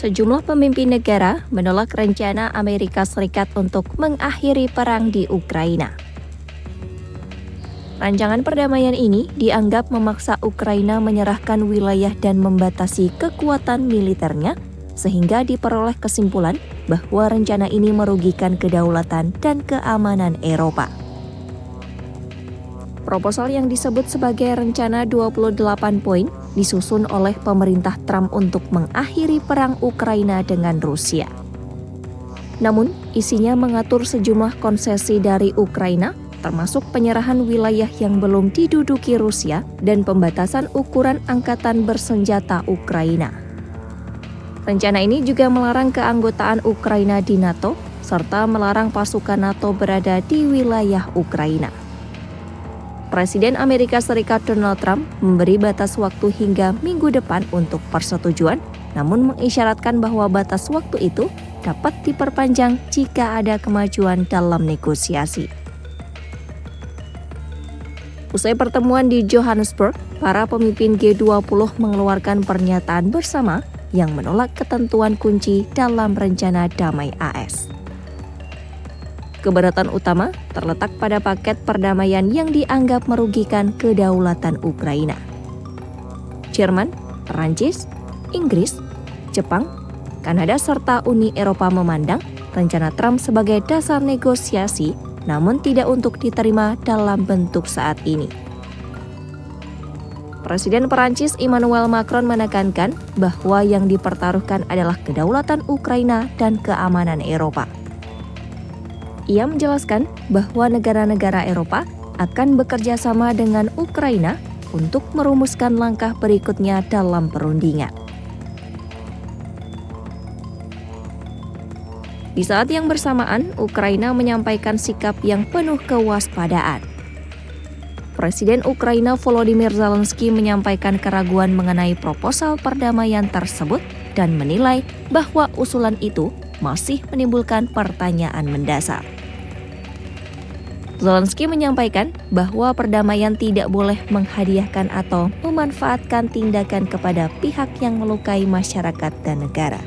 Sejumlah pemimpin negara menolak rencana Amerika Serikat untuk mengakhiri perang di Ukraina. Rancangan perdamaian ini dianggap memaksa Ukraina menyerahkan wilayah dan membatasi kekuatan militernya, sehingga diperoleh kesimpulan bahwa rencana ini merugikan kedaulatan dan keamanan Eropa. Proposal yang disebut sebagai Rencana 28 Poin disusun oleh pemerintah Trump untuk mengakhiri perang Ukraina dengan Rusia. Namun, isinya mengatur sejumlah konsesi dari Ukraina, termasuk penyerahan wilayah yang belum diduduki Rusia dan pembatasan ukuran angkatan bersenjata Ukraina. Rencana ini juga melarang keanggotaan Ukraina di NATO, serta melarang pasukan NATO berada di wilayah Ukraina. Presiden Amerika Serikat Donald Trump memberi batas waktu hingga minggu depan untuk persetujuan, namun mengisyaratkan bahwa batas waktu itu dapat diperpanjang jika ada kemajuan dalam negosiasi. Usai pertemuan di Johannesburg, para pemimpin G20 mengeluarkan pernyataan bersama yang menolak ketentuan kunci dalam rencana damai AS. Keberatan utama terletak pada paket perdamaian yang dianggap merugikan kedaulatan Ukraina. Jerman, Perancis, Inggris, Jepang, Kanada serta Uni Eropa memandang rencana Trump sebagai dasar negosiasi, namun tidak untuk diterima dalam bentuk saat ini. Presiden Perancis Emmanuel Macron menekankan bahwa yang dipertaruhkan adalah kedaulatan Ukraina dan keamanan Eropa. Ia menjelaskan bahwa negara-negara Eropa akan bekerja sama dengan Ukraina untuk merumuskan langkah berikutnya dalam perundingan. Di saat yang bersamaan, Ukraina menyampaikan sikap yang penuh kewaspadaan. Presiden Ukraina Volodymyr Zelensky menyampaikan keraguan mengenai proposal perdamaian tersebut dan menilai bahwa usulan itu masih menimbulkan pertanyaan mendasar. Zelensky menyampaikan bahwa perdamaian tidak boleh menghadiahkan atau memanfaatkan tindakan kepada pihak yang melukai masyarakat dan negara.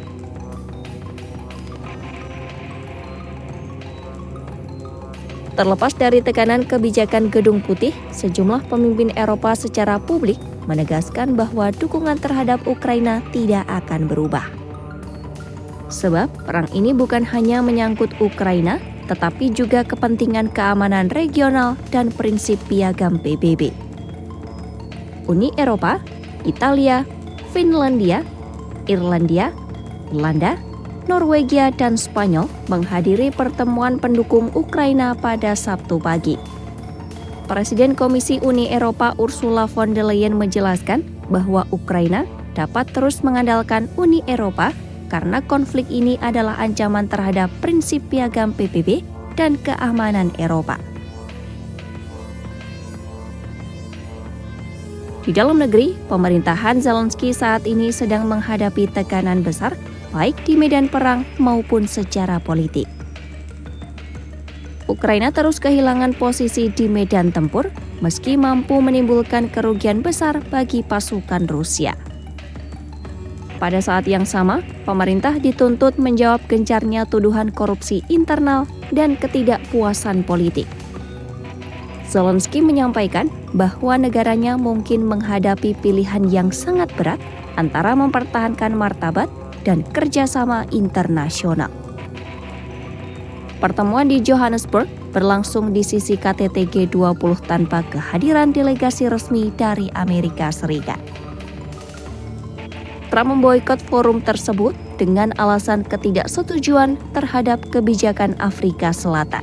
Terlepas dari tekanan kebijakan Gedung Putih, sejumlah pemimpin Eropa secara publik menegaskan bahwa dukungan terhadap Ukraina tidak akan berubah. Sebab perang ini bukan hanya menyangkut Ukraina, tetapi juga kepentingan keamanan regional dan prinsip piagam PBB. Uni Eropa, Italia, Finlandia, Irlandia, Belanda, Norwegia, dan Spanyol menghadiri pertemuan pendukung Ukraina pada Sabtu pagi. Presiden Komisi Uni Eropa Ursula von der Leyen menjelaskan bahwa Ukraina dapat terus mengandalkan Uni Eropa karena konflik ini adalah ancaman terhadap prinsip piagam PBB dan keamanan Eropa. Di dalam negeri, pemerintahan Zelensky saat ini sedang menghadapi tekanan besar, baik di medan perang maupun secara politik. Ukraina terus kehilangan posisi di medan tempur, meski mampu menimbulkan kerugian besar bagi pasukan Rusia. Pada saat yang sama, pemerintah dituntut menjawab gencarnya tuduhan korupsi internal dan ketidakpuasan politik. Zelensky menyampaikan bahwa negaranya mungkin menghadapi pilihan yang sangat berat antara mempertahankan martabat dan kerjasama internasional. Pertemuan di Johannesburg berlangsung di sisi KTT G20 tanpa kehadiran delegasi resmi dari Amerika Serikat. Trump memboikot forum tersebut dengan alasan ketidaksetujuan terhadap kebijakan Afrika Selatan.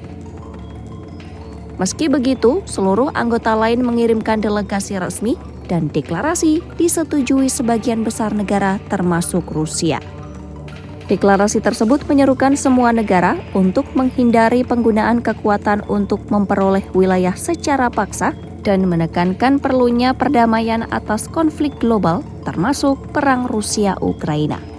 Meski begitu, seluruh anggota lain mengirimkan delegasi resmi dan deklarasi disetujui sebagian besar negara termasuk Rusia. Deklarasi tersebut menyerukan semua negara untuk menghindari penggunaan kekuatan untuk memperoleh wilayah secara paksa dan menekankan perlunya perdamaian atas konflik global termasuk perang Rusia-Ukraina.